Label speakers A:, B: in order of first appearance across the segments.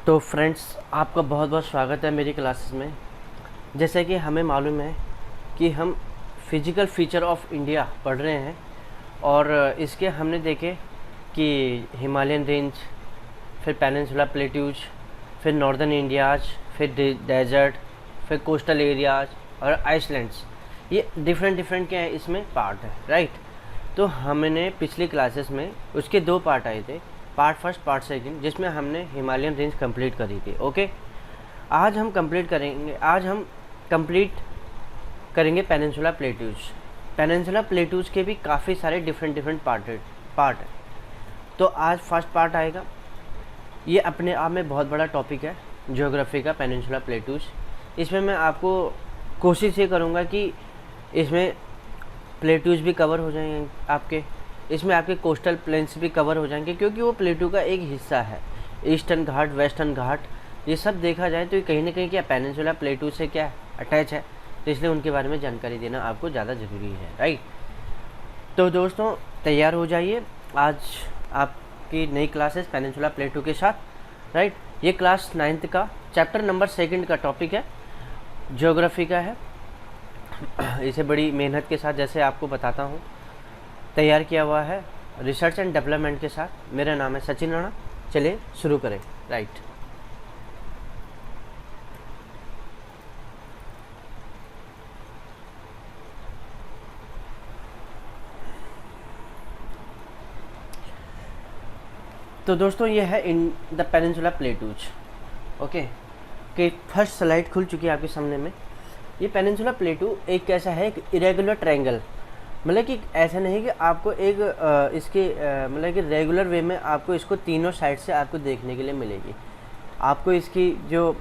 A: तो फ्रेंड्स, आपका बहुत बहुत स्वागत है मेरी क्लासेस में। जैसे कि हमें मालूम है कि हम फिजिकल फीचर ऑफ इंडिया पढ़ रहे हैं और इसके हमने देखे कि हिमालयन रेंज, फिर पेनिनसुला प्लेट्यूज, फिर नॉर्दर्न इंडियाज, फिर डेजर्ट, फिर कोस्टल एरियाज और आइसलैंड्स। ये डिफरेंट क्या है, इसमें पार्ट है, राइट। तो हमने पिछली क्लासेस में उसके दो पार्ट आए थे, पार्ट फर्स्ट पार्ट सेकंड, जिसमें हमने हिमालयन रेंज कंप्लीट करी थी। ओके, आज हम कंप्लीट करेंगे पेनिनसुला प्लेट्यूज। पेनिनसुला प्लेट्यूज के भी काफ़ी सारे डिफरेंट पार्ट है। तो आज फर्स्ट पार्ट आएगा। ये अपने आप में बहुत बड़ा टॉपिक है, ज्योग्राफी का, पेनिनसुला प्लेट्यूज। इसमें मैं आपको कोशिश ये करूँगा कि इसमें प्लेट्यूज भी कवर हो जाएंगे आपके, इसमें आपके कोस्टल प्लेन्स भी कवर हो जाएंगे, क्योंकि वो प्लेटू का एक हिस्सा है। ईस्टर्न घाट, वेस्टर्न घाट, ये सब देखा जाए तो ये कहीं ना कहीं क्या पेनिनसुला प्लेटू से क्या अटैच है, तो इसलिए उनके बारे में जानकारी देना आपको ज़्यादा ज़रूरी है, राइट। तो दोस्तों तैयार हो जाइए, आज आपकी नई क्लासेस पेनिनसुला प्लेटू के साथ, राइट। ये क्लास 9th का चैप्टर नंबर 2 का टॉपिक है, ज्योग्राफी का है। इसे बड़ी मेहनत के साथ, जैसे आपको बताता हूँ, तैयार किया हुआ है रिसर्च एंड डेवलपमेंट के साथ। मेरा नाम है सचिन राणा। चलिए शुरू करें, राइट। तो दोस्तों ये है in the peninsula plateaus. Okay, कि फर्स्ट स्लाइड खुल चुकी है आपके सामने में। ये पेनिनसुला प्लेटू एक कैसा है, एक इरेगुलर ट्रायंगल, मतलब कि ऐसा नहीं कि आपको एक इसके मतलब कि रेगुलर वे में आपको इसको तीनों साइड से आपको देखने के लिए मिलेगी। आपको इसकी जो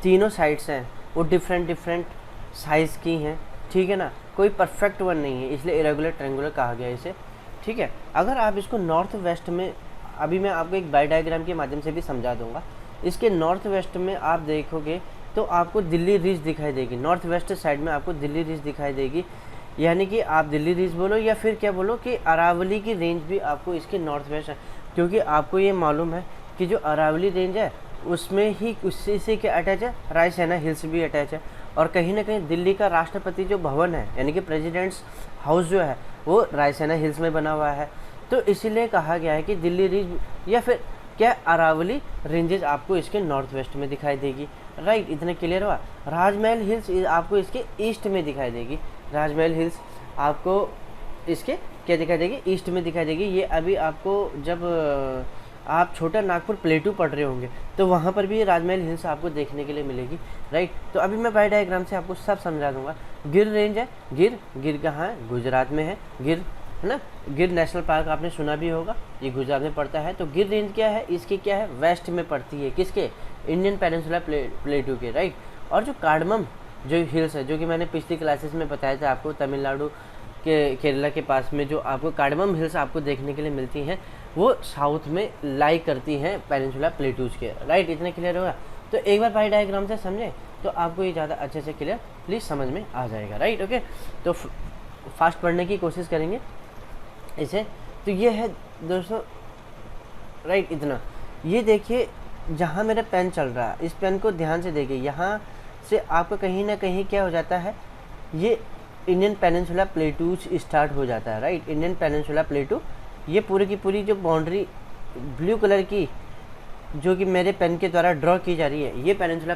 A: तीनों साइड्स हैं वो डिफरेंट साइज़ की हैं, ठीक है ना, कोई परफेक्ट वन नहीं है, इसलिए इरेगुलर ट्रायंगुलर कहा गया इसे, ठीक है। अगर आप इसको नॉर्थ वेस्ट में, अभी मैं आपको एक बाई डायग्राम के माध्यम से भी समझा दूंगा, इसके नॉर्थ वेस्ट में आप देखोगे तो आपको दिल्ली रिज दिखाई देगी। नॉर्थ वेस्ट साइड में आपको दिल्ली रिज दिखाई देगी, यानी कि आप दिल्ली रिज बोलो या फिर क्या बोलो कि अरावली की रेंज भी आपको इसके नॉर्थ वेस्ट है, क्योंकि आपको ये मालूम है कि जो अरावली रेंज है उसमें ही उससे से क्या अटैच है, रायसेना हिल्स भी अटैच है। और कहीं ना कहीं दिल्ली का राष्ट्रपति जो भवन है, यानी कि प्रेसिडेंट्स हाउस जो है, वो रायसेना हिल्स में बना हुआ है। तो इसीलिए कहा गया है कि दिल्ली रिज या फिर क्या अरावली रेंजेस आपको इसके नॉर्थ वेस्ट में दिखाई देगी, राइट। इतना क्लियर हुआ। राजमहल हिल्स आपको इसके ईस्ट में दिखाई देगी। राजमहल हिल्स आपको इसके क्या दिखाई देगी, ईस्ट में दिखाई देगी। ये अभी आपको जब आप छोटा नागपुर प्लेटू पढ़ रहे होंगे तो वहाँ पर भी राजमहल हिल्स आपको देखने के लिए मिलेगी, राइट। तो अभी मैं बाई डायग्राम से आपको सब समझा दूंगा। गिर रेंज है, गिर कहाँ है, गुजरात में है, गिर है ना। गिर नेशनल पार्क आपने सुना भी होगा, ये गुजरात में पड़ता है। तो गिर रेंज क्या है, इसकी क्या है, वेस्ट में पड़ती है, किसके, इंडियन पेनिनसुला प्लेटू के, राइट। और जो कार्डमम जो हिल्स है, जो कि मैंने पिछली क्लासेस में बताया था आपको, तमिलनाडु के केरला के पास में जो आपको कार्डमम हिल्स आपको देखने के लिए मिलती हैं, वो साउथ में लाई करती हैं पेनिनसुला प्लेटूज के, राइट। इतना क्लियर होगा। तो एक बार पाई डायग्राम से समझें तो आपको ये ज़्यादा अच्छे से क्लियर प्लीज़ समझ में आ जाएगा, राइट। ओके, तो फास्ट पढ़ने की कोशिश करेंगे इसे। तो ये है दोस्तों, राइट। इतना ये देखिए, जहाँ मेरा पेन चल रहा है, इस पेन को ध्यान से देखिए, यहाँ से आपको कहीं ना कहीं क्या हो जाता है, ये इंडियन पेनिनसुला प्लेटूज स्टार्ट हो जाता है, राइट। इंडियन पेनिनसुला प्लेटू, ये पूरी की पूरी जो बाउंड्री ब्लू कलर की जो कि मेरे पेन के द्वारा ड्रॉ की जा रही है, ये पेनिनसुला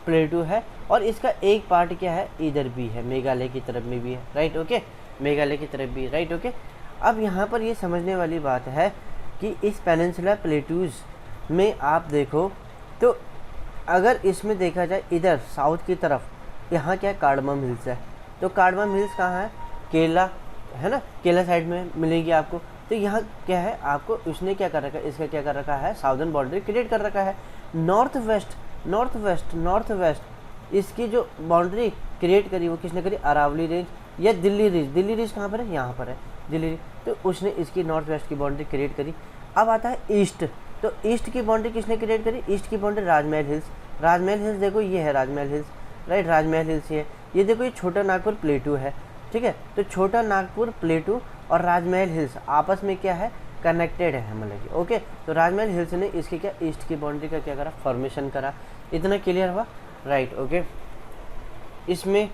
A: प्लेटू है। और इसका एक पार्ट क्या है, इधर भी है, मेघालय की तरफ में भी है, राइट। ओके, मेघालय की तरफ भी, राइट। ओके, अब यहाँ पर ये समझने वाली बात है कि इस पेनिनसुला प्लेटूज में आप देखो तो अगर इसमें देखा जाए इधर साउथ की तरफ, यहाँ क्या कार्डमम हिल्स है। तो कार्डमम हिल्स कहाँ है, केरला है ना, केरला साइड में मिलेगी आपको। तो यहाँ क्या है, आपको उसने क्या कर रखा है, इसका क्या कर रखा है, साउदर्न बाउंड्री क्रिएट कर रखा है। नॉर्थ वेस्ट इसकी जो बाउंड्री क्रिएट करी वो किसने करी, अरावली रेंज या दिल्ली रिज कहाँ पर है, यहाँ पर है दिल्ली रिज। तो उसने इसकी नॉर्थ वेस्ट की बाउंड्री क्रिएट करी। अब आता है ईस्ट, तो ईस्ट की बाउंड्री किसने क्रिएट करी, ईस्ट की बाउंड्री राजमहल हिल्स देखो, ये है राजमहल हिल्स, राइट। राजमहल हिल्स ये देखो, ये छोटा नागपुर प्लेटू है, ठीक है। तो छोटा नागपुर प्लेटू और राजमहल हिल्स आपस में क्या है, कनेक्टेड है मतलब कि ओके। तो राजमहल हिल्स ने इसके क्या ईस्ट की बाउंड्री का क्या करा, फॉर्मेशन करा। इतना क्लियर हुआ, राइट ओके। इसमें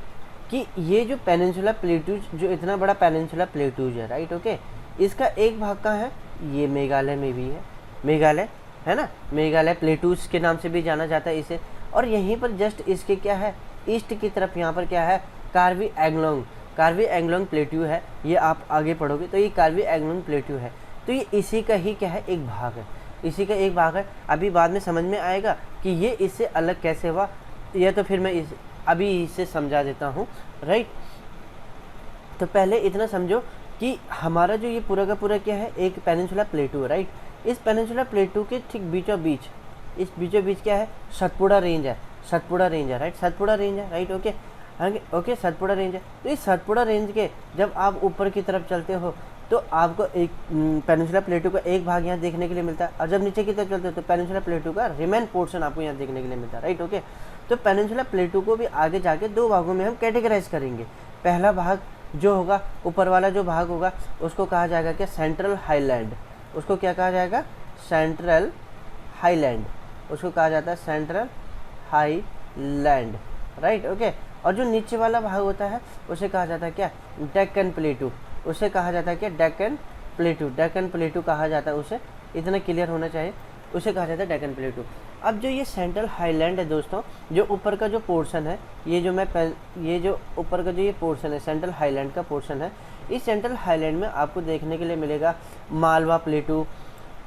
A: कि ये जो पेनिनसुला प्लेटूज, जो इतना बड़ा पेनिनसुला प्लेटूज है, राइट ओके, इसका एक भाग कहाँ है, ये मेघालय में भी है, मेघालय है ना, मेघालय प्लेटूज के नाम से भी जाना जाता है इसे। और यहीं पर जस्ट इसके क्या है, ईस्ट की तरफ यहाँ पर क्या है, कार्बी एंग्लोंग, कार्बी एंग्लोंग प्लेट्यू है। ये आप आगे पढ़ोगे तो ये कार्बी एंग्लोंग प्लेट्यू है। तो ये इसी का ही क्या है, एक भाग है, इसी का एक भाग है। अभी बाद में समझ में आएगा कि ये इससे अलग कैसे हुआ, या तो फिर मैं अभी इसे समझा देता हूँ, राइट। तो पहले इतना समझो कि हमारा जो ये पूरा का पूरा क्या है, एक पेनिनसुला प्लेटू है, राइट। इस पेनिनसुला प्लेटू के ठीक बीचों बीच, इस बीचों बीच क्या है, सतपुड़ा रेंज है, सतपुड़ा रेंज है, राइट, सतपुड़ा रेंज है, right okay. Okay Satpura range है। तो इस सतपुड़ा रेंज के जब आप ऊपर की तरफ चलते हो तो आपको एक पेनिनसुला प्लेटू का एक भाग यहाँ देखने के लिए मिलता है, और जब नीचे की तरफ चलते हो तो पेनिनसुला प्लेटू का रिमेन पोर्शन आपको यहाँ देखने के लिए मिलता है, राइट ओके। तो पेनिनसुला प्लेटू को भी आगे जाके दो भागों में हम कैटेगराइज करेंगे। पहला भाग जो होगा, ऊपर वाला जो भाग होगा, उसको कहा जाएगा क्या, सेंट्रल हाईलैंड। उसको क्या कहा जाएगा, सेंट्रल हाईलैंड, उसको कहा जाता है सेंट्रल हाईलैंड, राइट ओके। और जो नीचे वाला भाग होता है उसे कहा जाता है क्या, डेक्कन प्लेटू, उसे कहा जाता है क्या, डेक्कन प्लेटू, डेक्कन प्लेटू कहा जाता है उसे, इतना क्लियर होना चाहिए, उसे कहा जाता है डेक्कन प्लेटू। अब जो ये सेंट्रल हाईलैंड है दोस्तों, जो ऊपर का जो पोर्शन है, ये जो ऊपर का जो ये पोर्शन है, सेंट्रल हाईलैंड का पोर्शन है, इस सेंट्रल हाईलैंड में आपको देखने के लिए मिलेगा मालवा प्लेटू,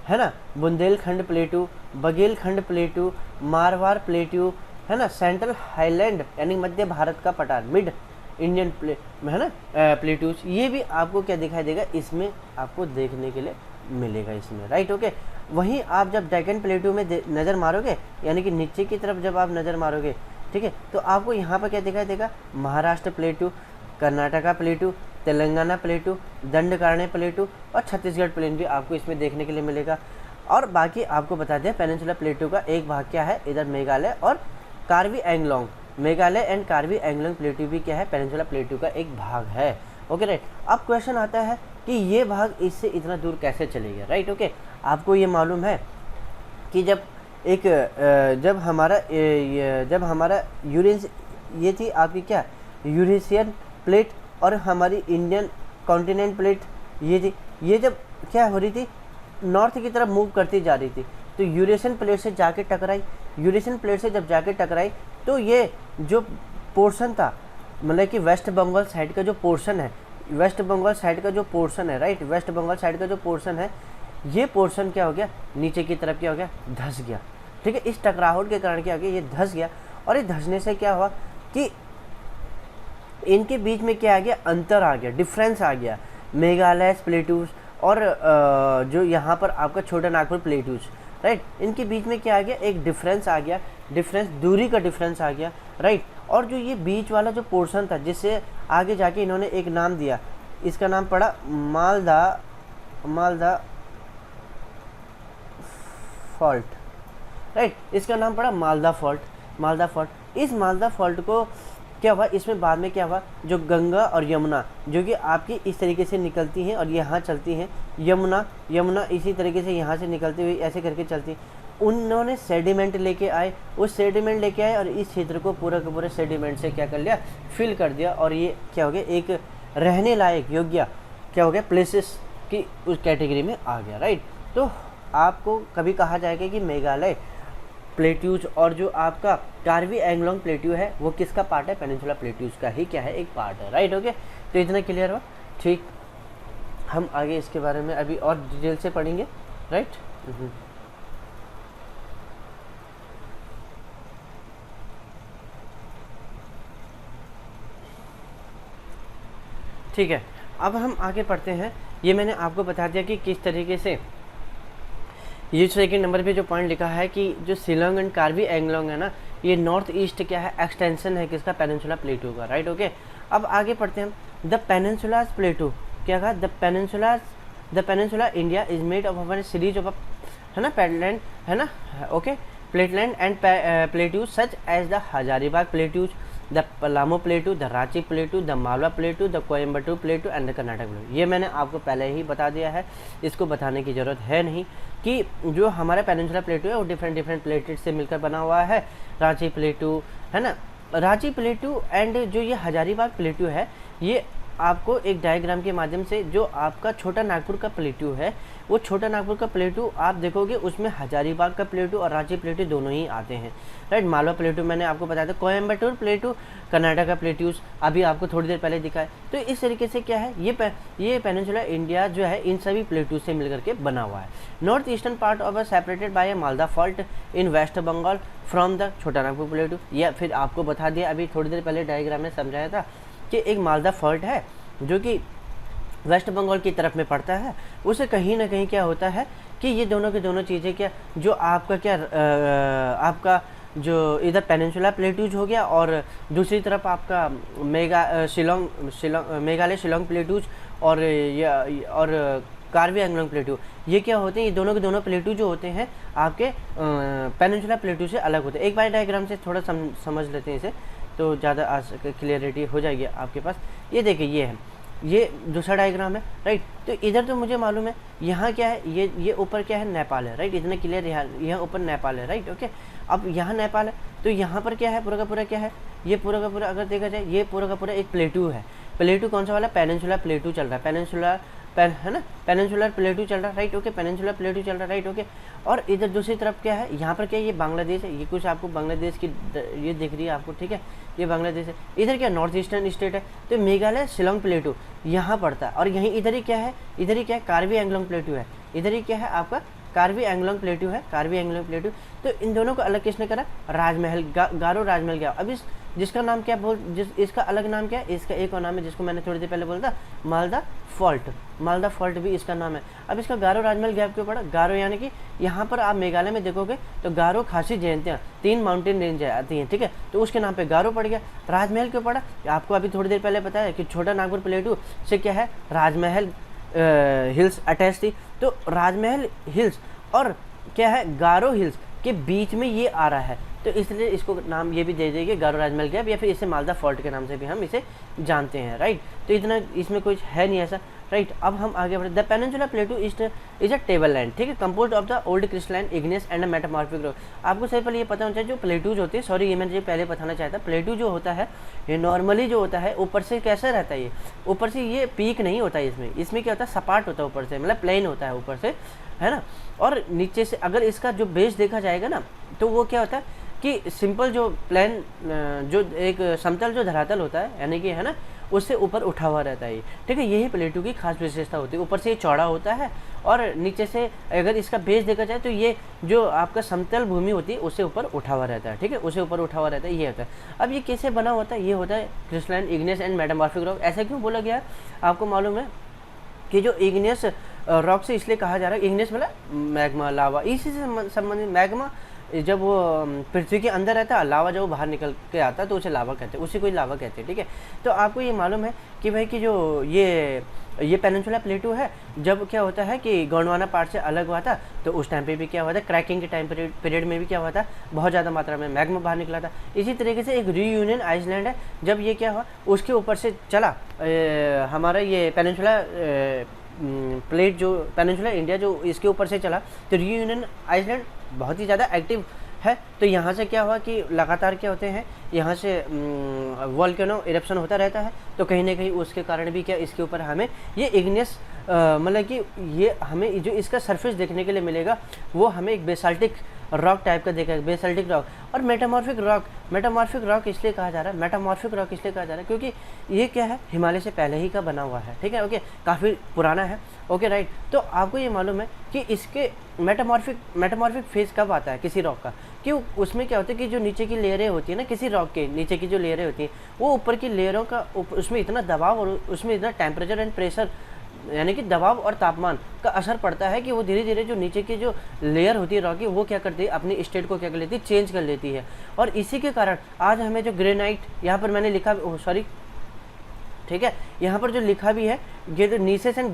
A: है ना, बुंदेलखंड प्लेटू, बघेलखंड प्लेटू, मारवाड़ प्लेटू, है ना, सेंट्रल हाईलैंड यानी मध्य भारत का पठार, मिड इंडियन है ना प्लेटूज, ये भी आपको क्या दिखाई देगा, इसमें आपको देखने के लिए मिलेगा इसमें, राइट ओके। वहीं आप जब डेक्कन प्लेटू में नज़र मारोगे, यानी कि नीचे की तरफ जब आप नज़र मारोगे, ठीक है, तो आपको यहाँ पर क्या दिखाई देगा, महाराष्ट्र प्लेटू, कर्नाटका प्लेटू, तेलंगाना प्लेटू, दंडकारण्य प्लेटू और छत्तीसगढ़ प्लेन भी आपको इसमें देखने के लिए मिलेगा। और बाकी आपको बता दें, पेनिनसुला प्लेटू का एक भाग क्या है, इधर मेघालय और कार्बी एंग्लोंग, मेघालय एंड कार्बी एंग्लोंग प्लेटू भी क्या है, पेनिनसुला प्लेटू का एक भाग है, ओके राइट। अब क्वेश्चन आता है कि ये भाग इससे इतना दूर कैसे चले गया, राइट ओके। आपको ये मालूम है कि जब हमारा ये थी आपकी क्या, यूरेशियन प्लेट और हमारी इंडियन कॉन्टिनेंट प्लेट, ये थी, ये जब क्या हो रही थी, नॉर्थ की तरफ मूव करती जा रही थी, तो यूरेशियन प्लेट से जाके टकराई, यूरेशियन प्लेट से जब जाके टकराई तो ये जो पोर्शन था, मतलब कि वेस्ट बंगाल साइड का जो पोर्शन है, वेस्ट बंगाल साइड का जो पोर्शन है, राइट, वेस्ट बंगाल साइड का जो पोर्शन है, ये पोर्शन क्या हो गया, नीचे की तरफ क्या हो गया, धंस गया, ठीक है। इस टकराहट के कारण क्या हो गया, ये धंस गया, और ये धंसने से क्या हुआ कि इनके बीच में क्या आ गया, अंतर आ गया, डिफरेंस आ गया, मेघालय प्लेटूज और जो यहाँ पर आपका छोटा नागपुर प्लेटूज, राइट, इनके बीच में क्या आ गया, एक डिफरेंस आ गया, डिफरेंस दूरी का डिफरेंस आ गया, राइट। और जो ये बीच वाला जो पोर्शन था, जिससे आगे जाके इन्होंने एक नाम दिया, इसका नाम पड़ा मालदा फॉल्ट, राइट, इसका नाम पड़ा मालदा फॉल्ट। इस मालदा फॉल्ट को क्या हुआ, इसमें बाद में क्या हुआ, जो गंगा और यमुना जो कि आपकी इस तरीके से निकलती हैं और यहाँ चलती हैं, यमुना इसी तरीके से यहाँ से निकलती हुई ऐसे करके चलती, उन्होंने सेडिमेंट लेके आए, उस सेडिमेंट लेके आए और इस क्षेत्र को पूरा का पूरा सेडिमेंट से क्या कर लिया, फिल कर दिया, और ये क्या हो गया, एक रहने लायक योग्य क्या हो गया, प्लेसेस की उस कैटेगरी में आ गया, राइट। तो आपको कभी कहा जाएगा कि मेघालय प्लेट्यूज और जो आपका कार्बी एंग्लोंग प्लेट्यू है वो किसका पार्ट है, पेनिनसुला प्लेट्यूज का ही क्या है, एक पार्ट है, राइट ओके। तो इतना क्लियर हो, ठीक। हम आगे इसके बारे में अभी और डिटेल से पढ़ेंगे, राइट। ठीक है, अब हम आगे पढ़ते हैं। ये मैंने आपको बता दिया कि किस तरीके से, ये सेकंड नंबर पे जो पॉइंट लिखा है कि जो शिलोंग एंड कार्बी एंग्लोंग है ना, ये नॉर्थ ईस्ट क्या है, एक्सटेंशन है किसका, पेनिनसुला प्लेटू का, राइट ओके। अब आगे पढ़ते हैं, द पेनिनसुलाज प्लेटू, क्या कहा, the peninsula India is made of a series of, है ना, प्लेटलैंड, है ना, okay, tableland and plateaus such as the Hazaribagh plateaus, the Palamu plateau, the Ranchi plateau, the Malwa plateau, the Coimbatore plateau and the Karnataka plateau. ये मैंने आपको पहले ही बता दिया है, इसको बताने की ज़रूरत है नहीं कि जो हमारा पेनिनसुला प्लेटू है वो डिफरेंट डिफरेंट प्लेटेड से मिलकर बना हुआ है। रांची प्लेटू है ना, रांची प्लेटू एंड जो ये हजारीबाग प्लेटू है, ये आपको एक डायग्राम के माध्यम से जो आपका छोटा नागपुर का प्लेटू है, वो छोटा नागपुर का प्लेटू आप देखोगे उसमें हजारीबाग का प्लेटू और रांची प्लेटू दोनों ही आते हैं, राइट। मालवा प्लेटू मैंने आपको बताया था, कोयम्बटूर प्लेटू, कर्नाटक का प्लेटूस अभी आपको थोड़ी देर पहले दिखा है। तो इस तरीके से क्या है, ये पेनिनसुला इंडिया जो है इन सभी प्लेटू से मिलकर के बना हुआ है। North eastern part of separated by a Malda fault in west Bengal from the Chota Nagpur प्लेटू। या फिर आपको बता दिया अभी थोड़ी देर पहले डायग्राम में समझाया था कि एक मालदा फॉल्ट है जो कि वेस्ट बंगाल की तरफ में पड़ता है, उसे कहीं ना कहीं क्या होता है कि ये दोनों की दोनों चीज़ें क्या, जो आपका क्या आपका जो इधर पेनिनसुला प्लेटूज हो गया और दूसरी तरफ आपका मेघालय शिलोंग प्लेटूज और कार्बी एंगलोंग प्लेटू, ये क्या होते हैं, ये दोनों के दोनों प्लेटू जो होते हैं आपके पेनिनसुला प्लेटू से अलग होते हैं। एक बार डायग्राम से थोड़ा समझ लेते हैं इसे, तो ज़्यादा क्लियरिटी हो जाएगी आपके पास। ये देखिए, ये है, ये दूसरा डायग्राम है, राइट। तो इधर तो मुझे मालूम है यहाँ क्या है, ये ऊपर क्या है, नेपाल है, राइट। इतना क्लियर, यहाँ ऊपर नेपाल है, राइट, ओके। अब यहाँ नेपाल है, तो यहाँ पर क्या है, पूरा का पूरा क्या है, ये पूरा का पूरा अगर देखा जाए, ये पूरा का पूरा एक प्लेटू है। प्लेटू कौन सा वाला, पेनिनसुला प्लेटू चल रहा है, है ना, पेनिनसुलर प्लेटू चल रहा है, राइट, ओके। पेनिनसुलर प्लेटू चल रहा है, राइट, ओके। और इधर दूसरी तरफ क्या है, यहाँ पर क्या है, ये बांग्लादेश है, ये कुछ आपको बांग्लादेश की ये दिख रही है आपको, ठीक है, ये बांग्लादेश है। इधर क्या नॉर्थ ईस्टर्न स्टेट है, तो मेघालय शिलोंग प्लेटू यहाँ पड़ता है। और यहीं इधर ही क्या है, इधर ही क्या है, कार्बी एंगलोंग प्लेटू है, इधर ही क्या है आपका कार्बी एंगलोंग प्लेटू है, कार्बी एंगलोंग प्लेटू। तो इन दोनों को अलग किसने करा, राजमहल, गारो राजमहल गया। अब जिसका नाम क्या इसका अलग नाम क्या है, इसका एक और नाम है जिसको मैंने थोड़ी देर पहले बोला था, मालदा फॉल्ट। मालदा फॉल्ट भी इसका नाम है। अब इसका गारो राजमहल गैप क्यों पड़ा, गारो यानी कि यहाँ पर आप मेघालय में देखोगे तो गारो, खासी, जयंतियाँ 3 माउंटेन रेंज आती हैं, ठीक है, तो उसके नाम पे गारो पड़ गया। राजमहल क्यों पड़ा, आपको अभी थोड़ी देर पहले पता है कि छोटा नागपुर प्लेटू से क्या है, राजमहल हिल्स अटैच थी। तो राजमहल हिल्स और क्या है, गारो हिल्स के बीच में ये आ रहा है, तो इसलिए इसको नाम ये भी दे देंगे गारो राजमहल गैप, या फिर इसे मालदा फॉल्ट के नाम से भी हम इसे जानते हैं, राइट। तो इतना इसमें कुछ है नहीं ऐसा, राइट। अब हम आगे बढ़े। The peninsula प्लेटू is a table land, ठीक है, composed of the old crystalline igneous and metamorphic rock. आपको सबसे पहले ये पता होना चाहिए, जो प्लेटूज होते हैं, सॉरी ये मैंने पहले बताना चाहता था, प्लेटू जो होता है ये नॉर्मली जो होता है ऊपर से कैसा रहता है, ये ऊपर से ये पीक नहीं होता है, इसमें क्या होता है, सपाट होता है ऊपर से, मतलब प्लेन होता है ऊपर से, है ना। और नीचे से अगर इसका जो बेस देखा जाएगा ना, तो वो क्या होता है कि सिंपल जो प्लेन जो एक समतल जो धरातल होता है, यानी कि है ना, उससे ऊपर उठा हुआ रहता है, ठीक है। यही प्लेटू की खास विशेषता होती है, ऊपर से ये चौड़ा होता है और नीचे से अगर इसका बेस देखा जाए तो ये जो आपका समतल भूमि होती है उससे ऊपर उठा हुआ रहता है, ठीक है, उससे ऊपर उठा हुआ रहता है, ये होता है। अब ये कैसे बना होता है, ये होता है crystalline igneous and metamorphic rock. ऐसा क्यों बोला गया, आपको मालूम है कि जो इग्नियस रॉक से इसलिए कहा जा रहा है, इग्नियस मतलब मैग्मा, लावा, इसी से संबंधित। मैग्मा जब वो पृथ्वी के अंदर रहता है, लावा जब वो बाहर निकल के आता है तो उसे लावा कहते हैं, उसी को ही लावा कहते हैं, ठीक है। तो आपको ये मालूम है कि भाई कि जो ये पेनिनसुला प्लेटू है, जब क्या होता है कि गोंडवाना पार्ट से अलग हुआ था, तो उस टाइम पे भी क्या हुआ था, क्रैकिंग के टाइम पीरियड में भी क्या हुआ था, बहुत ज़्यादा मात्रा में मैग्मा बाहर निकला था। इसी तरीके से एक रीयूनियन आइसलैंड है, जब ये क्या हुआ, उसके ऊपर से चला हमारा ये पेनिनसुला प्लेट, जो पेनिनसुला इंडिया जो इसके ऊपर से चला, तो रीयूनियन आइसलैंड बहुत ही ज़्यादा एक्टिव है। तो यहाँ से क्या हुआ कि लगातार क्या होते हैं, यहाँ से वोल्केनो इरप्शन होता रहता है, तो कहीं ना कहीं उसके कारण भी क्या इसके ऊपर हमें ये इग्नियस मतलब कि ये हमें जो इसका सरफेस देखने के लिए मिलेगा वो हमें एक बेसाल्टिक रॉक टाइप का देखा है, बेसाल्टिक रॉक। और मेटामॉर्फिक रॉक इसलिए कहा जा रहा है, मेटामॉर्फिक रॉक इसलिए कहा जा रहा है क्योंकि ये क्या है, हिमालय से पहले ही का बना हुआ है, ठीक है, ओके, काफ़ी पुराना है, ओके, राइट। तो आपको ये मालूम है कि इसके मेटामॉर्फिक फेज कब आता है किसी रॉक का, कि उसमें क्या होता है कि जो नीचे की लेयरें होती है ना, किसी रॉक के नीचे की जो लेयरें होती हैं, वो ऊपर की लेयरों का उसमें इतना दबाव और उसमें इतना टेम्परेचर एंड प्रेशर, यानी कि दबाव और तापमान का असर पड़ता है कि वो धीरे धीरे जो नीचे की जो लेयर होती है रॉक की, वो क्या करती है, अपनी स्टेट को क्या कर लेती है, चेंज कर लेती है। और इसी के कारण आज हमें जो ग्रेनाइट, यहाँ पर मैंने लिखा, सॉरी, ठीक है, यहाँ पर जो लिखा भी है, ये जो नीसेस एंड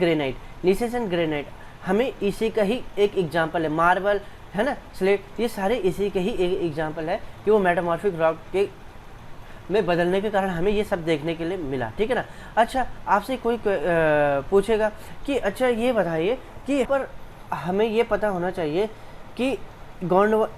A: ग्रेनाइट हमें इसी का ही एक एग्जाम्पल है। मार्बल है ना, स्लेट, ये सारे इसी के ही एक एग्जाम्पल है कि वो मेटामॉर्फिक रॉक के में बदलने के कारण हमें ये सब देखने के लिए मिला, ठीक है ना। अच्छा, आपसे कोई पूछेगा कि अच्छा ये बताइए कि पर हमें ये पता होना चाहिए कि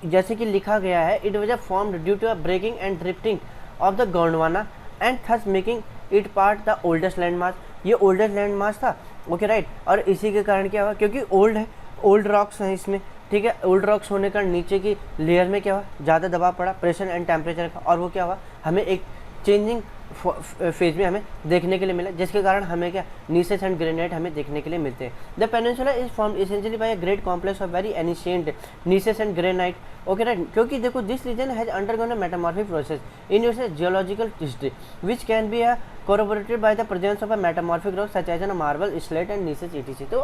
A: जैसे कि लिखा गया है, it was formed due to a breaking and drifting of the Gondwana and thus making it part the oldest land mass. ये ओल्डेस्ट लैंड मास था, ओके राइट। और इसी के कारण क्या हुआ, क्योंकि ओल्ड है, ओल्ड रॉक्स हैं इसमें, ठीक है। ओल्ड रॉक्स होने का नीचे की लेयर में क्या हुआ, ज़्यादा दबाव पड़ा प्रेशर एंड टेम्परेचर का, और वो क्या हुआ, हमें एक चेंजिंग फेज में हमें देखने के लिए मिला, जिसके कारण हमें क्या नीसेस एंड ग्रेनाइट हमें देखने के लिए मिलते हैं। The peninsula is formed essentially by a great complex of very ancient gneisses and granite, okay right. क्योंकि देखो this region has undergone a metamorphic process in its geological history which can be corroborated by the presence of a metamorphic rock such as a marble, slate and gneiss etc। तो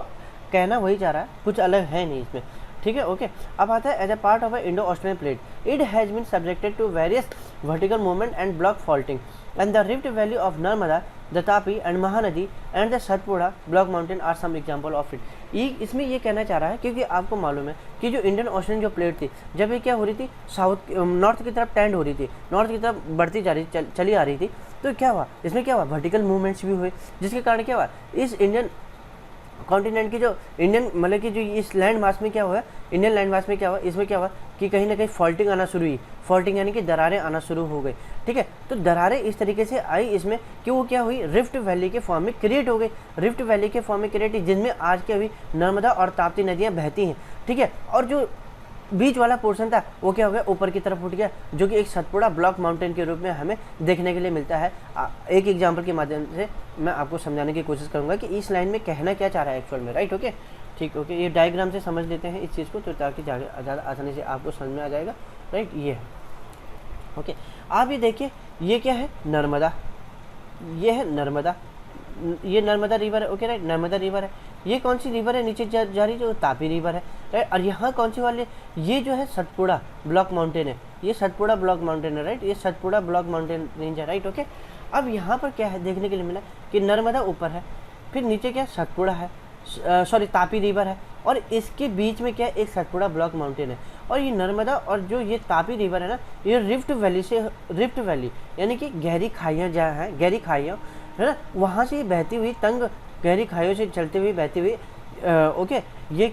A: कहना वही चाह रहा है, कुछ अलग है नहीं इसमें, ठीक है, ओके। अब आता है as a part of Indo Australian plate it has been subjected to various vertical movement and block faulting and the rift valley of Narmada, the Tapi and Mahanadi and the Satpura block mountain are some example of it. ये इसमें ये कहना चाह रहा है क्योंकि आपको मालूम है कि जो इंडियन ओशन जो प्लेट थी, जब ये क्या हो रही थी, नॉर्थ की तरफ टेंड हो रही थी, नॉर्थ की तरफ बढ़ती जा रही चली आ रही थी, तो क्या हुआ इसमें, क्या हुआ वर्टिकल मूवमेंट्स भी हुए, जिसके कारण क्या हुआ इस इंडियन कॉन्टिनेंट की जो इंडियन मतलब कि जो इस लैंड मास में क्या हुआ, इंडियन लैंड मास में क्या हुआ, इसमें क्या हुआ कि कहीं ना कहीं फॉल्टिंग आना शुरू हुई, फॉल्टिंग यानी कि दरारें आना शुरू हो गई, ठीक है। तो दरारें इस तरीके से आई इसमें कि वो क्या हुई, रिफ्ट वैली के फॉर्म में क्रिएट हो गई, रिफ्ट वैली के फॉर्म में क्रिएट, जिनमें आज क्या हुई नर्मदा और ताप्ती नदियाँ बहती हैं, ठीक है। और जो बीच वाला पोर्शन था वो क्या हो गया, ऊपर की तरफ उठ गया, जो कि एक सतपुड़ा ब्लॉक माउंटेन के रूप में हमें देखने के लिए मिलता है। एक एग्जांपल के माध्यम से मैं आपको समझाने की कोशिश करूंगा कि इस लाइन में कहना क्या चाह रहा है एक्चुअल में, राइट, ओके, ठीक, ओके। ये डायग्राम से समझ लेते हैं इस चीज़ को, तो ताकि ज़्यादा आसानी से आपको समझ में आ जाएगा, राइट, ये है, ओके। आप ये देखिए, ये क्या है, नर्मदा, ये है नर्मदा, ये नर्मदा रिवर है, ओके राइट, नर्मदा रिवर है। ये कौन सी रिवर है नीचे जा रही, जो तापी रिवर है, राइट। और यहाँ कौन सी वाली, ये जो है सतपुड़ा ब्लॉक माउंटेन है, ये सतपुड़ा ब्लॉक माउंटेन है, राइट, ये सतपुड़ा ब्लॉक माउंटेन रेंज है, राइट, ओके। अब यहाँ पर क्या है देखने के लिए मिला कि नर्मदा ऊपर है, फिर नीचे क्या सतपुड़ा है, सॉरी तापी रिवर है, और इसके बीच में क्या एक सतपुड़ा ब्लॉक माउंटेन है। और ये नर्मदा और जो ये तापी रिवर है ना, ये रिफ्ट वैली से, रिफ्ट वैली यानी कि गहरी खाइयाँ जहाँ हैं, गहरी खाइयाँ है ना, वहाँ से बहती हुई, तंग गहरी खाइयों से चलते हुए बहती हुई, ओके, ये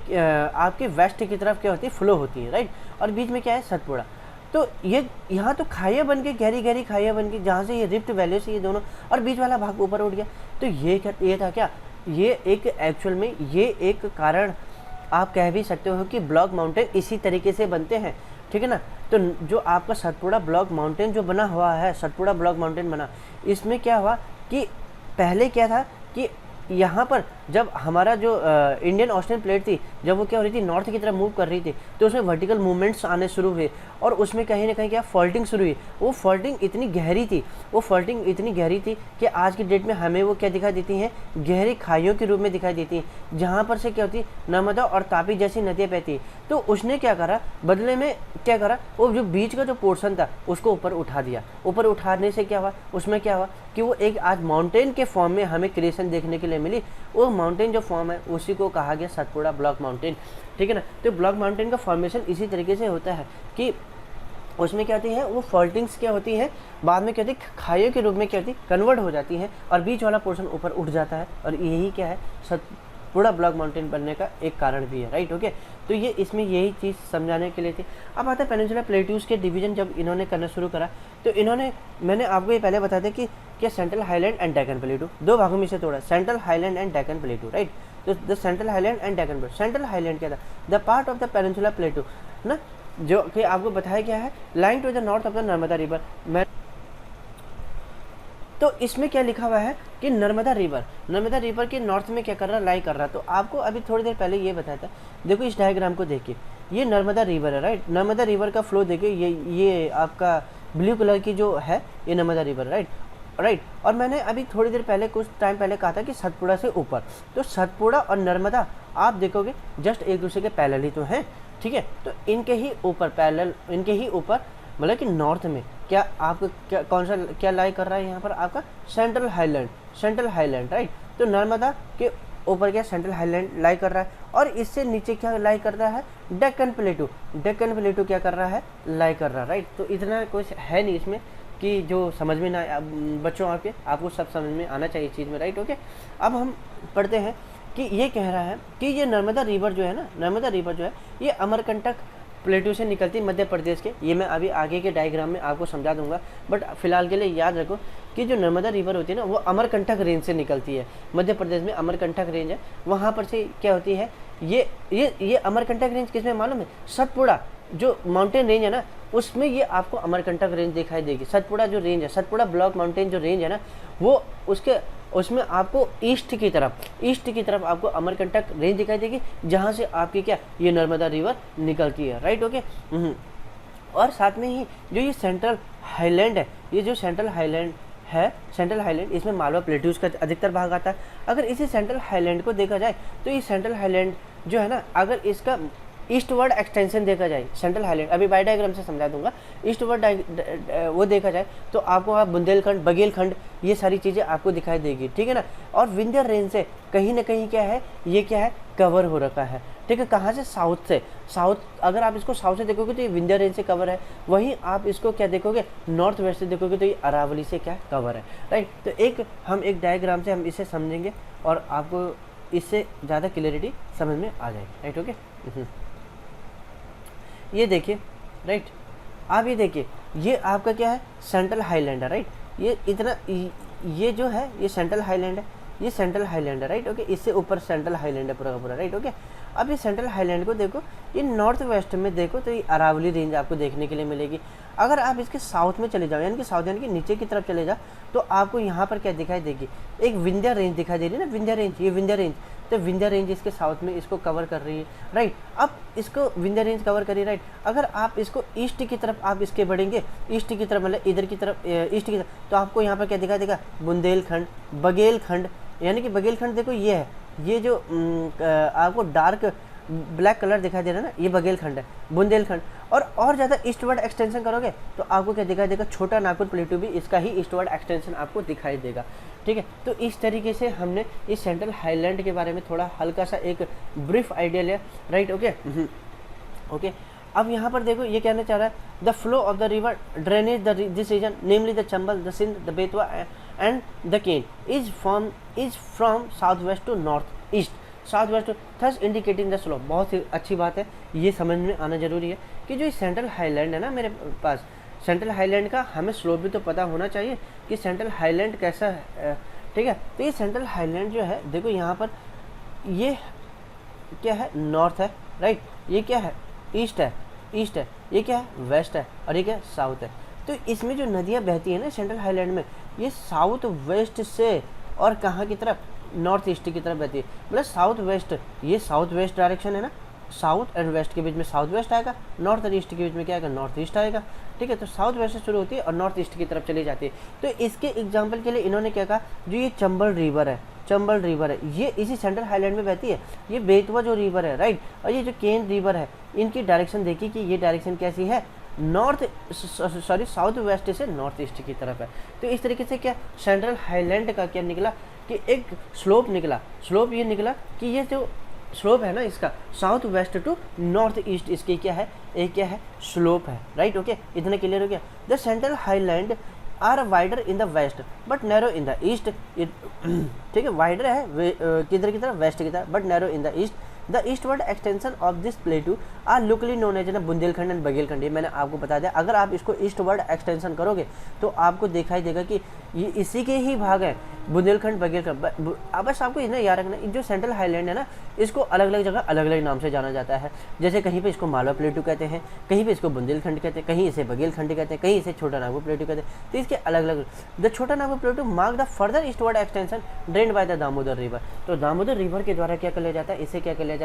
A: आपके वेस्ट की तरफ क्या होती है, फ्लो होती है, राइट। और बीच में क्या है सतपुड़ा, तो ये यहाँ तो खाइयाँ बन के, गहरी गहरी खाइयाँ बन के, जहाँ से ये रिफ्ट वैली से ये दोनों, और बीच वाला भाग ऊपर उठ गया। तो ये था क्या, ये एक एक्चुअल में ये एक कारण आप कह भी सकते हो कि ब्लॉक माउंटेन इसी तरीके से बनते हैं, ठीक है ना। तो जो आपका सतपुड़ा ब्लॉक माउंटेन जो बना हुआ है, सतपुड़ा ब्लॉक माउंटेन बना, इसमें क्या हुआ कि पहले क्या था कि यहाँ पर जब हमारा जो इंडियन ओशन प्लेट थी, जब वो क्या हो रही थी, नॉर्थ की तरफ मूव कर रही थी, तो उसमें वर्टिकल मूवमेंट्स आने शुरू हुए, और उसमें कहीं ना कहीं क्या फॉल्टिंग शुरू हुई। वो फॉल्टिंग इतनी गहरी थी, वो फॉल्टिंग इतनी गहरी थी कि आज की डेट में हमें वो क्या दिखाई देती हैं, गहरी खाइयों के रूप में दिखाई देती हैं, जहाँ पर से क्या होती, नर्मदा और तापी जैसी नदियाँ बहती हैं। तो उसने क्या करा, बदले में क्या करा, वो जो बीच का जो पोर्शन था उसको ऊपर उठा दिया। ऊपर उठाने से क्या हुआ, उसमें क्या हुआ कि वो एक आज माउंटेन के फॉर्म में हमें क्रिएशन देखने के लिए मिली। वो माउंटेन जो फॉर्म है उसी को कहा गया सतपुड़ा ब्लॉक माउंटेन, ठीक है ना। तो ब्लॉक माउंटेन का फॉर्मेशन इसी तरीके से होता है कि उसमें क्या होती है, वो फॉल्टिंग्स क्या होती है, बाद में क्या होती है, खाइयों के रूप में क्या होती है, कन्वर्ट हो जाती है, और बीच वाला पोर्शन ऊपर उठ जाता है, और यही क्या है सतपुड़ा ब्लॉक माउंटेन बनने का एक कारण भी है, राइट, ओके। तो ये इसमें यही चीज़ समझाने के लिए थी। अब आता है पेनिनसुला प्लेट्यूज के डिवीजन जब इन्होंने करना शुरू करा, तो इन्होंने, मैंने आपको ये पहले बताया था कि क्या central highland and Deccan plateau, दो भागों में से तोड़ा, central highland and Deccan plateau, right. तो the central highland and Deccan plateau, central highland क्या था, the part of the peninsula plateau ना, जो कि आपको बताया गया है lying to the north of the Narmada river. मैं तो इसमें क्या लिखा हुआ है कि नर्मदा रिवर के नॉर्थ में क्या कर रहा, लाई कर रहा। तो आपको अभी थोड़ी देर पहले ये बताया था, देखो इस डायग्राम को देखिए, ये नर्मदा रिवर है, राइट। नर्मदा रिवर का फ्लो देखिए, ये आपका ब्लू कलर की जो है ये नर्मदा रिवर, राइट। और मैंने अभी थोड़ी देर पहले, कुछ टाइम पहले कहा था कि सतपुड़ा से ऊपर, तो सतपुड़ा और नर्मदा आप देखोगे जस्ट एक दूसरे के पैरेलल ही तो हैं, ठीक है। तो इनके ही ऊपर पैरेलल, इनके ही ऊपर मतलब कि नॉर्थ में क्या आपको क्या कौन सा क्या लाई कर रहा है यहाँ पर आपका सेंट्रल हाईलैंड, राइट। तो नर्मदा के ऊपर क्या सेंट्रल हाईलैंड लाई कर रहा है, और इससे नीचे क्या लाई कर रहा है, डेक्कन प्लेटू क्या कर रहा है, लाई कर रहा है, राइट। तो इतना कुछ है नहीं इसमें, कि जो समझ में ना बच्चों आपको सब समझ में आना चाहिए इस चीज़ में, राइट। ओके, अब हम पढ़ते हैं कि ये कह रहा है कि ये नर्मदा रिवर जो है ना, नर्मदा रिवर जो है ये अमरकंटक प्लेटू से निकलती मध्य प्रदेश के। ये मैं अभी आगे के डायग्राम में आपको समझा दूंगा, बट फिलहाल के लिए याद रखो कि जो नर्मदा रिवर होती है ना वो अमरकंटक रेंज से निकलती है। मध्य प्रदेश में अमरकंटक रेंज है, वहाँ पर से क्या होती है ये अमरकंटक रेंज किसमें मालूम है? सतपुड़ा जो माउंटेन रेंज है ना उसमें ये आपको अमरकंटक रेंज दिखाई देगी। सतपुड़ा जो रेंज है, सतपुड़ा ब्लॉक माउंटेन जो रेंज है ना वो उसमें आपको ईस्ट की तरफ आपको अमरकंटक रेंज दिखाई देगी, जहाँ से आपकी क्या ये नर्मदा रिवर निकलती है, राइट। ओके, और साथ में ही जो ये सेंट्रल हाईलैंड है, ये जो सेंट्रल हाईलैंड इसमें मालवा प्लेट्यूज का अधिकतर भाग आता है। अगर इसी सेंट्रल हाईलैंड को देखा जाए तो ये सेंट्रल हाईलैंड जो है ना, अगर इसका ईस्टवर्ड एक्सटेंशन देखा जाए, सेंट्रल हाईलैंड अभी बाय डायग्राम से समझा दूंगा, ईस्टवर्ड वो देखा जाए तो आपको वहाँ बुंदेलखंड, बघेलखंड ये सारी चीज़ें आपको दिखाई देगी, ठीक है ना। और विंध्य रेंज से कहीं ना कहीं क्या है, ये क्या है, कवर हो रखा है, ठीक है। कहाँ से? साउथ से। अगर आप इसको साउथ से देखोगे तो ये विंध्य रेंज से कवर है, वहीं आप इसको क्या देखोगे, नॉर्थ वेस्ट से देखोगे तो ये अरावली से क्या कवर है, राइट। तो हम एक डायग्राम से हम इसे समझेंगे और आपको इससे ज़्यादा क्लियरिटी समझ में आ जाएगी, राइट। ओके, ये देखिए, राइट, आप ये देखिए, ये आपका क्या है, सेंट्रल हाईलैंड है, राइट। ये जो है ये सेंट्रल हाईलैंड है, ये सेंट्रल हाईलैंड है, राइट। ओके, इससे ऊपर सेंट्रल हाईलैंड है पूरा का पूरा, राइट। ओके, अब ये सेंट्रल हाईलैंड को देखो, ये नॉर्थ वेस्ट में देखो तो ये अरावली रेंज आपको देखने के लिए मिलेगी। अगर आप इसके साउथ में चले जाओ, यानी कि नीचे की तरफ चले जाओ, तो आपको यहाँ पर क्या दिखाई देगी, एक विंध्य रेंज दिखाई दे रही है ना, विंध्य रेंज, ये विंध्य रेंज, तो विंध्य रेंज इसके साउथ में इसको कवर कर रही है, राइट। अब इसको विंध्य रेंज कवर करिए, राइट। अगर आप इसको ईस्ट की तरफ आप इसके बढ़ेंगे, ईस्ट की तरफ मतलब इधर की तरफ, ईस्ट की तरफ, तो आपको यहाँ पर क्या दिखाई देगा, बुंदेलखंड, बघेलखंड, यानी कि बघेलखंड देखो ये है, ये जो आपको डार्क ब्लैक कलर दिखाई दे रहा है ना, ये बघेलखंड है, बुंदेलखंड। और ज़्यादा ईस्टवर्ड एक्सटेंशन करोगे तो आपको क्या दिखाई देगा, छोटा नागपुर प्लेटू भी इसका ही ईस्टवर्ड एक्सटेंशन आपको दिखाई देगा, ठीक है। तो इस तरीके से हमने इस सेंट्रल हाईलैंड के बारे में थोड़ा हल्का सा एक ब्रीफ आइडिया लिया, राइट। ओके, ओके, अब यहाँ पर देखो ये कहना चाह रहा है, the flow of the river drainage this region namely the Chambal, the Sindh, the Betwa and the Ken is from south west to north east, south west thus indicating the slope. बहुत ही अच्छी बात है, ये समझ में आना जरूरी है कि जो सेंट्रल हाईलैंड है ना मेरे पास, सेंट्रल हाईलैंड का हमें स्लोप भी तो पता होना चाहिए कि सेंट्रल हाईलैंड कैसा है, ठीक है। तो ये सेंट्रल हाईलैंड जो है देखो यहाँ पर ये क्या है, नॉर्थ है, राइट। ये क्या है, ईस्ट है, ये क्या है, वेस्ट है, और ये क्या है, साउथ है। तो इसमें जो नदियाँ बहती हैं ना सेंट्रल हाईलैंड में, ये साउथ वेस्ट से और कहाँ की तरफ, नॉर्थ ईस्ट की तरफ बहती है, मतलब साउथ वेस्ट, ये साउथ वेस्ट डायरेक्शन है ना, साउथ एंड वेस्ट के बीच में साउथ वेस्ट आएगा, नॉर्थ एंड ईस्ट के बीच में क्या आएगा, नॉर्थ ईस्ट आएगा, ठीक है। तो साउथ वेस्ट से शुरू होती है और नॉर्थ ईस्ट की तरफ चली जाती है। तो इसके एग्जाम्पल के लिए इन्होंने क्या कहा, जो ये चंबल रिवर है, ये इसी सेंट्रल हाईलैंड में बहती है। ये बेतवा जो रिवर है, राइट, और ये जो केन रिवर है, इनकी डायरेक्शन देखिए कि ये डायरेक्शन कैसी है, साउथ वेस्ट से नॉर्थ ईस्ट की तरफ है। तो इस तरीके से क्या सेंट्रल हाईलैंड का क्या निकला कि एक स्लोप ये निकला कि ये जो स्लोप है ना इसका south west to north east, इसकी क्या है, एक क्या है, स्लोप है, राइट। ओके, इतना क्लियर हो गया। The central highland are wider in the west but narrow in the east, ठीक है, वाइडर है किधर की तरफ, वेस्ट की तरफ, but narrow in the east. The eastward extension of this plateau are locally known as ना बुंदेलखंड एंड बघेलखंड। ये मैंने आपको बता दिया, अगर आप इसको ईस्टवर्ड एक्सटेंशन करोगे तो आपको दिखाई देगा कि ये इसी के ही भाग है, बुंदेलखंड, बघेलखंड। बस आपको इतना याद रखना, जो सेंट्रल हाईलैंड है ना इसको अलग अलग जगह अलग अलग नाम से जाना जाता है। जैसे कहीं पे इसको मालवा प्लेटू कहते हैं, कहीं पे इसको बुंदेलखंड कहते हैं, कहीं इसे बघेलखंड कहते हैं, कहीं इसे छोटा नागपुर प्लेटू कहते हैं। तो इसके अलग अलग, the Chota Nagpur प्लेटू mark the further eastward extension drained by the Damodar river. तो दामोदर रिवर के द्वारा क्या कर लिया जाता है, इसे क्या कर लिया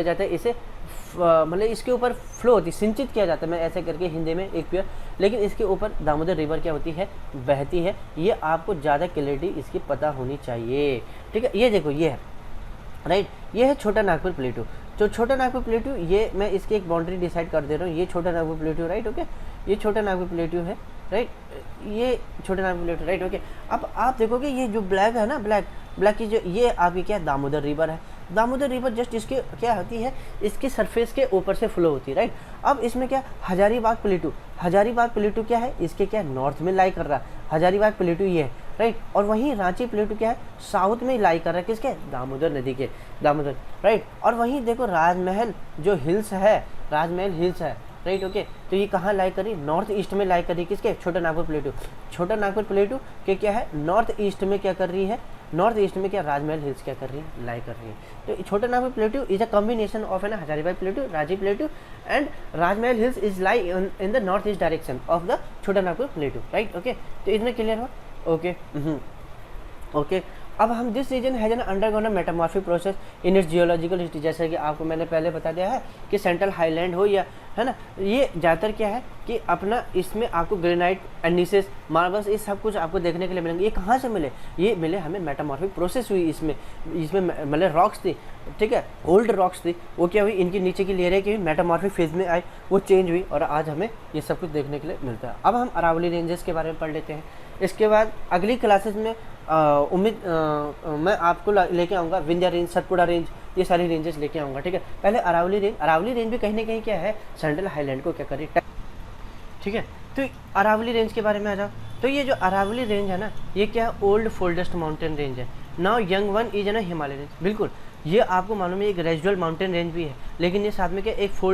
A: जाता है, इसे मतलब इसके ऊपर फ्लो होती, सिंचित किया जाता है, मैं ऐसे करके हिंदी में एक प्योर, लेकिन इसके ऊपर दामोदर रिवर क्या होती है, बहती है। ये आपको ज़्यादा क्लैरिटी इसकी पता होनी चाहिए, ठीक है। ये देखो, ये है, राइट, ये है छोटा नागपुर प्लेटू। तो छोटा नागपुर प्लेटू, ये मैं इसकी एक बाउंड्री डिसाइड कर दे रहा हूँ, ये छोटा नागपुर प्लेटू, राइट। ओके, ये छोटा नागपुर प्लेटू है, राइट, ये छोटा नागपुर प्लेटू, राइट। ओके, अब आप देखोगे ये जो ब्लैक है ना, ब्लैक, ब्लैक की जो ये आपकी क्या है दामोदर रिवर है। दामोदर रिवर जस्ट इसके क्या होती है, इसके सरफेस के ऊपर से फ्लो होती है, राइट। अब इसमें क्या हजारीबाग प्लेटू, हजारीबाग प्लेटू क्या है, इसके क्या नॉर्थ में लाई कर रहा है, हजारीबाग प्लेटू ये है, राइट। और वहीं रांची प्लेटू क्या है साउथ में लाई कर रहा है, किसके, दामोदर नदी के, दामोदर, राइट। और वहीं देखो राजमहल जो हिल्स है, राजमहल हिल्स है, राइट, ओके। तो ये कहाँ लाई करी, नॉर्थ ईस्ट में लाई करी, किसके, छोटा नागपुर प्लेटू, छोटा नागपुर प्लेटू के क्या है नॉर्थ ईस्ट में क्या कर रही है, नॉर्थ ईस्ट में क्या राजमहल हिल्स क्या कर रही है, लाई कर रही है। तो छोटा Nagpur प्लेटू is a combination of है ना Hazaribagh प्लेटू, Ranchi प्लेटू and Rajmahal hills is lie in the north east direction of the Chota Nagpur प्लेटू, right, okay. तो इतना क्लियर हुआ, ओके, ओके। अब हम this region has an undergone a metamorphic process in its geological history, जैसे कि आपको मैंने पहले बता दिया है कि सेंट्रल हाईलैंड हो या है ना, ये ज़्यादातर क्या है कि अपना इसमें आपको ग्रेनाइट, एंडीसेस, मार्बल्स, ये सब कुछ आपको देखने के लिए मिलेंगे। ये कहाँ से मिले, ये मिले हमें मेटामॉर्फिक प्रोसेस हुई इसमें मतलब रॉक्स थी, ठीक है, ओल्ड रॉक्स थी, वो क्या हुई, इनकी नीचे की लेयरें की मेटामॉर्फिक फेज में आई, वो चेंज हुई और आज हमें ये सब कुछ देखने के लिए मिलता है। अब हम अरावली रेंजेस के बारे में पढ़ लेते हैं। इसके बाद अगली क्लासेस में मैं आपको लेके आऊँगा विंध्या रेंज, सतपुड़ा रेंज, ये सारी रेंजेस लेके आऊँगा, ठीक है। पहले अरावली रेंज भी कहीं ना कहीं क्या है सेंट्रल हाईलैंड को क्या कर रही है, ठीक है। तो अरावली रेंज के बारे में आ जाओ, तो ये जो अरावली रेंज है ना, ये क्या ओल्ड फोल्डेस्ट माउंटेन रेंज है। नाउ यंग वन इज ना हिमालय रेंज, बिल्कुल ये आपको मालूम है एक रेजिडुअल माउंटेन रेंज भी है, लेकिन ये साथ में क्या एक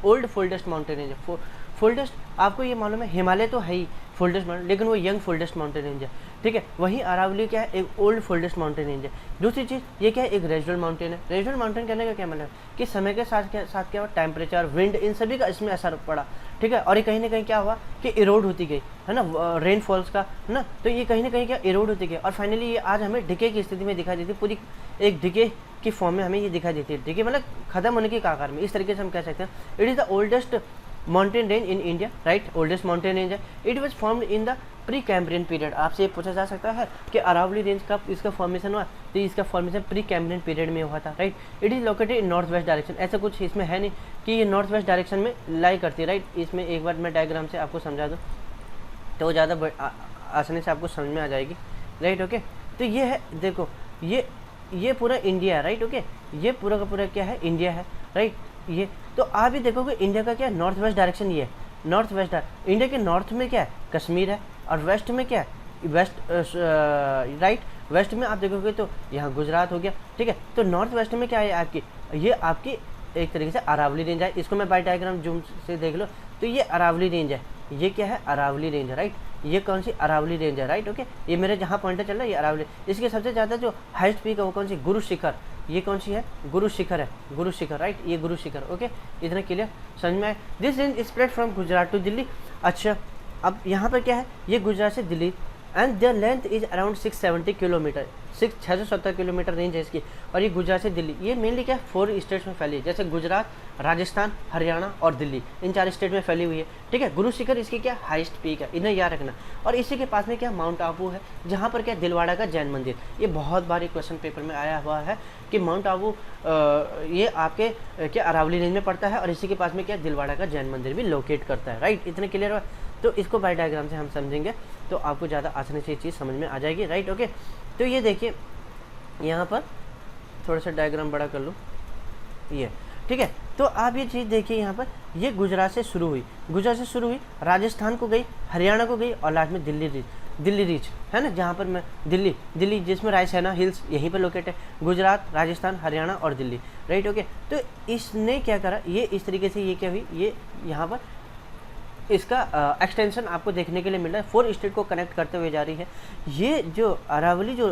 A: ओल्ड फोल्डेस्ट माउंटेन रेंज है। फोल्डेस्ट आपको ये मालूम है हिमालय तो है ही फोल्डेस्ट माउंटेन, लेकिन वो यंग फोल्डेस्ट माउंटेन रेंज है, ठीक है। वहीं अरावली क्या है एक ओल्ड फोल्डेस्ट माउंटेन रेंज है। दूसरी चीज़ ये क्या है एक रेजिडुअल माउंटेन है। रेजिडुअल माउंटेन कहने का क्या मतलब कि समय के साथ क्या हुआ, टेम्परेचर, विंड, इन सभी का इसमें असर पड़ा, ठीक है। और ये कहीं ना कहीं क्या हुआ कि इरोड होती गई, है ना, रेनफॉल्स का, है ना, तो ये कहीं ना कहीं क्या इरोड होती गई और फाइनली ये आज हमें डिके की स्थिति में दिखाई देती है, पूरी एक डिके की फॉर्म में हमें ये दिखाई देती है। डिके मतलब खत्म होने के आकार में, इस तरीके से हम कह सकते हैं। It is the oldest mountain range in India, right, oldest mountain range है। It was formed in the Precambrian period. आपसे ये पूछा जा सकता है कि अरावली रेंज का इसका फॉर्मेशन हुआ, तो इसका फॉर्मेशन प्री कैम्ब्रियन पीरियड में हुआ था, right. It is located in north west direction, ऐसा कुछ इसमें है नहीं कि ये नॉर्थ वेस्ट डायरेक्शन में लाई करती है, राइट। इसमें एक बार मैं डायग्राम से आपको समझा दूँ तो वो ज़्यादा आसानी से आपको समझ में आ जाएगी, राइट, ओके। तो ये है, देखो ये पूरा इंडिया है, राइट, ओके, ये पूरा का पूरा क्या है इंडिया है, राइट। ये तो आप भी देखोगे इंडिया का क्या है नॉर्थ वेस्ट डायरेक्शन, ये है नॉर्थ वेस्ट। इंडिया के नॉर्थ में क्या है कश्मीर है और वेस्ट में क्या है वेस्ट, राइट, वेस्ट में आप देखोगे तो यहाँ गुजरात हो गया, ठीक है। तो नॉर्थ वेस्ट में क्या है आपकी, ये आपकी एक तरीके से अरावली रेंज है। इसको मैं बाय डायग्राम जूम से देख लो तो ये अरावली रेंज है, ये क्या है अरावली रेंज है, राइट। ये कौन सी अरावली रेंज है, राइट, ओके। ये मेरे जहाँ पॉइंटर चल रहा है ये अरावली। इसके सबसे ज़्यादा जो हाइस्ट पीक है वो कौन सी, गुरु शिखर, ये कौन सी है गुरु शिखर है, गुरु शिखर, राइट, ये गुरु शिखर, ओके। इतना क्लियर समझ में आए। This range spread from Gujarat to Delhi. अच्छा, अब यहाँ पर क्या है ये गुजरात से Delhi and their length is around 670 kilometre, 670 kilometre range है इसकी। और ये गुजरात से दिल्ली, ये मेनली क्या है 4 स्टेट्स में फैली है, जैसे गुजरात, राजस्थान, हरियाणा और दिल्ली, इन 4 स्टेट में फैली हुई है, ठीक है। गुरु शिखर इसकी क्या हाईएस्ट पीक है, इन्हें याद रखना। और इसी के पास में क्या माउंट आबू है, जहाँ पर क्या दिलवाड़ा का जैन मंदिर, ये बहुत बार क्वेश्चन पेपर में आया हुआ है कि माउंट आबू ये आपके क्या अरावली रेंज में पड़ता है और इसी के पास में क्या दिलवाड़ा का जैन मंदिर भी लोकेट करता है, राइट। इतने क्लियर हुआ। तो इसको बाय डायग्राम से हम समझेंगे तो आपको ज़्यादा आसानी से ये चीज़ समझ में आ जाएगी, राइट, ओके। तो ये देखिए यहाँ पर थोड़ा सा डायग्राम बड़ा कर लूँ, ये ठीक है। तो आप ये चीज़ देखिए यहाँ पर, ये गुजरात से शुरू हुई, राजस्थान को गई, हरियाणा को गई और लास्ट में दिल्ली रीच है ना, जहाँ पर मैं दिल्ली जिसमें रायसेना हिल्स यहीं पर लोकेट है, गुजरात, राजस्थान, हरियाणा और दिल्ली, राइट, ओके। तो इसने क्या करा, ये इस तरीके से ये क्या हुई, ये यहाँ पर इसका एक्सटेंशन आपको देखने के लिए मिल रहा है, 4 स्टेट को कनेक्ट करते हुए जा रही है। ये जो अरावली जो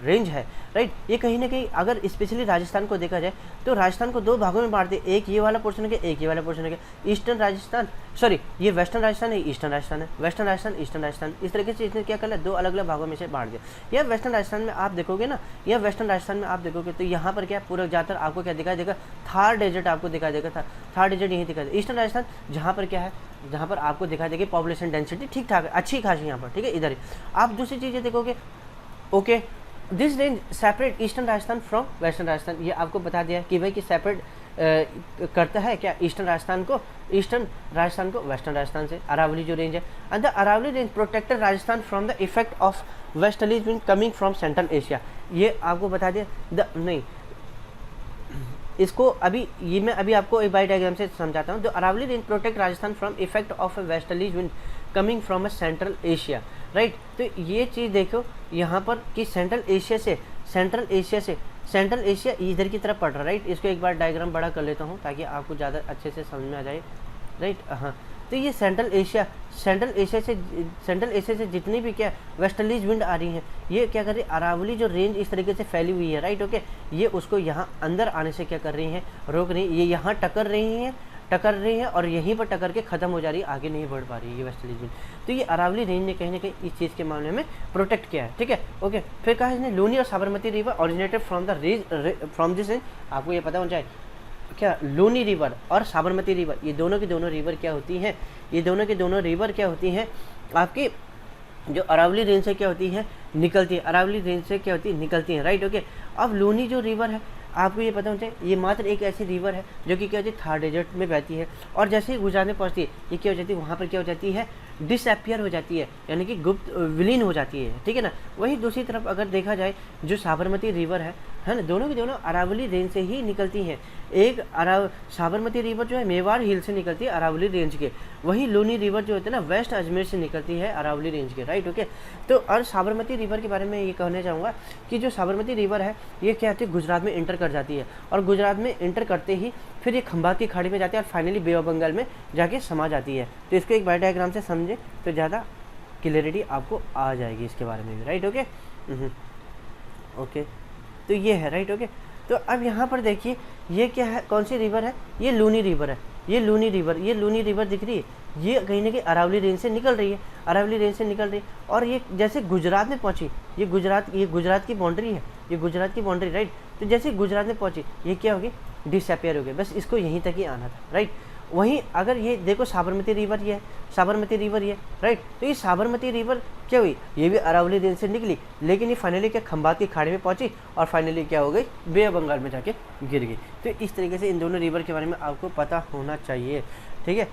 A: रेंज है, राइट, ये कहीं ना कहीं अगर स्पेशली राजस्थान को देखा जाए तो राजस्थान को 2 भागों में बांटते, एक ये वाला पोर्शन है, एक ये वाला पोर्शन है। ईस्टर्न राजस्थान, सॉरी ये वेस्टर्न राजस्थान है, ईस्टर्न राजस्थान है, वेस्टर्न राजस्थान, ईस्टर्न राजस्थान, इस तरीके से इसने क्या कर लिया 2 अलग अलग भागों में से बांट दिया। यह वेस्टर्न राजस्थान में आप देखोगे ना, यह वेस्टर्न राजस्थान में आप देखोगे तो यहाँ पर क्या पूरा ज़्यादातर आपको क्या दिखाई देगा, थार डेजर्ट आपको दिखाई देगा, थार डेजर्ट यहीं दिखाई देगा। ईस्टर्न राजस्थान जहाँ पर क्या है, जहाँ पर आपको दिखाई देगी पॉपुलेशन डेंसिटी ठीक ठाक है, अच्छी खासी यहाँ पर, ठीक है। इधर ही आप दूसरी चीज़ें देखोगे, okay. This range separate eastern Rajasthan from western Rajasthan, ये आपको बता दिया कि भाई कि सेपरेट करता है क्या, ईस्टर्न राजस्थान को वेस्टर्न राजस्थान से, अरावली जो रेंज है। And the Aravalli range protected Rajasthan from the effect of westerlies wind coming from central Asia. ये आपको बता दें नहीं, इसको अभी ये मैं अभी आपको एक बाई डायग्राम से समझाता हूँ। The Aravalli range protect Rajasthan from effect of westerlies wind coming from a central Asia, right. तो ये चीज़ देखो यहाँ पर कि सेंट्रल एशिया इधर की तरफ पड़ रहा है, राइट। इसको एक बार डायग्राम बड़ा कर लेता हूँ ताकि आपको ज़्यादा अच्छे से समझ में आ जाए, राइट। हाँ, तो ये सेंट्रल एशिया से जितनी भी क्या वेस्टर्लीज विंड आ रही हैं, ये क्या कर रही है, अरावली जो रेंज इस तरीके से फैली हुई है, राइट, ओके। ये उसको यहाँ अंदर आने से क्या कर रही हैं, रोक रही हैं। ये यहाँ टकर रही हैं और यहीं पर टकर के ख़त्म हो जा रही है, आगे नहीं बढ़ पा रही है ये वेस्टर्लीज विंड। तो ये अरावली रेंज ने कहीं ना कहीं इस चीज़ के मामले में प्रोटेक्ट किया है, ठीक है, ओके। फिर कहा इसने लूनी और Sabarmati river originated from this range. आपको ये पता होना चाहिए क्या, लूनी रिवर और साबरमती रिवर, ये दोनों की दोनों रिवर क्या होती हैं, आपकी जो अरावली रेंज से क्या होती है, निकलती है, राइट, ओके। अब लूनी जो रिवर है, आपको ये पता होना चाहिए, ये मात्र एक ऐसी रिवर है जो कि क्या होती है, थार डेजर्ट में बहती है, और जैसे ही गुजरात में पहुँचती है, ये क्या हो जाती है, वहाँ पर क्या हो जाती है, डिसअपियर हो जाती है, यानी कि गुप्त विलीन हो जाती है, ठीक है ना। वहीं दूसरी तरफ अगर देखा जाए, जो साबरमती रिवर है ना, दोनों की दोनों अरावली रेंज से ही निकलती हैं। एक साबरमती रिवर जो है मेवाड़ हिल से निकलती है अरावली रेंज के, वहीं लूनी रिवर जो होती है ना, वेस्ट अजमेर से निकलती है अरावली रेंज के, राइट, ओके। तो और साबरमती रिवर के बारे में ये कहना चाहूँगा कि जो साबरमती रिवर है, ये क्या होती है, गुजरात में इंटर कर जाती है, और गुजरात में इंटर करते ही फिर ये खंबात की खाड़ी में जाती है और फाइनली बे ऑफ बंगाल में जाके समा जाती है। तो इसको एक बार डायग्राम से समझे तो ज़्यादा क्लियरिटी आपको आ जाएगी इसके बारे में भी, राइट, ओके, ओके। तो ये है, राइट, ओके। तो अब यहाँ पर देखिए, ये क्या है, कौन सी रिवर है, ये लूनी रिवर है, ये लूनी रिवर दिख रही है, ये कहीं ना कहीं अरावली रेंज से निकल रही है, और ये जैसे गुजरात में पहुँची, ये गुजरात की बाउंड्री है, राइट। तो जैसे गुजरात में पहुँची, ये क्या होगी, डिसअपियर हो गया, बस इसको यहीं तक ही आना था, राइट। वहीं अगर ये देखो साबरमती रिवर ये है, राइट। तो ये साबरमती रिवर क्या हुई, ये भी अरावली रेंज से निकली, लेकिन ये फाइनली क्या खंबात की खाड़ी में पहुंची और फाइनली क्या हो गई, बे ऑफ बंगाल में जाके गिर गई। तो इस तरीके से इन दोनों रिवर के बारे में आपको पता होना चाहिए, ठीक है।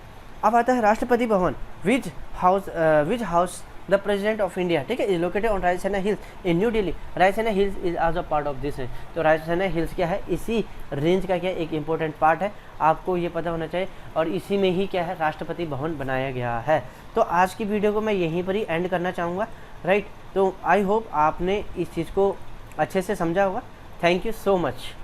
A: अब आता है राष्ट्रपति भवन, विच house the president of India, ठीक है, is located on Raisena hills in new Delhi. Raisena hills is also part of this range. तो रायसेना हिल्स क्या है, इसी रेंज का क्या एक इंपॉर्टेंट पार्ट है, आपको ये पता होना चाहिए, और इसी में ही क्या है, राष्ट्रपति भवन बनाया गया है। तो आज की वीडियो को मैं यहीं पर ही एंड करना चाहूँगा, राइट। तो आई होप आपने इस चीज़ को अच्छे से समझा होगा। Thank you so much.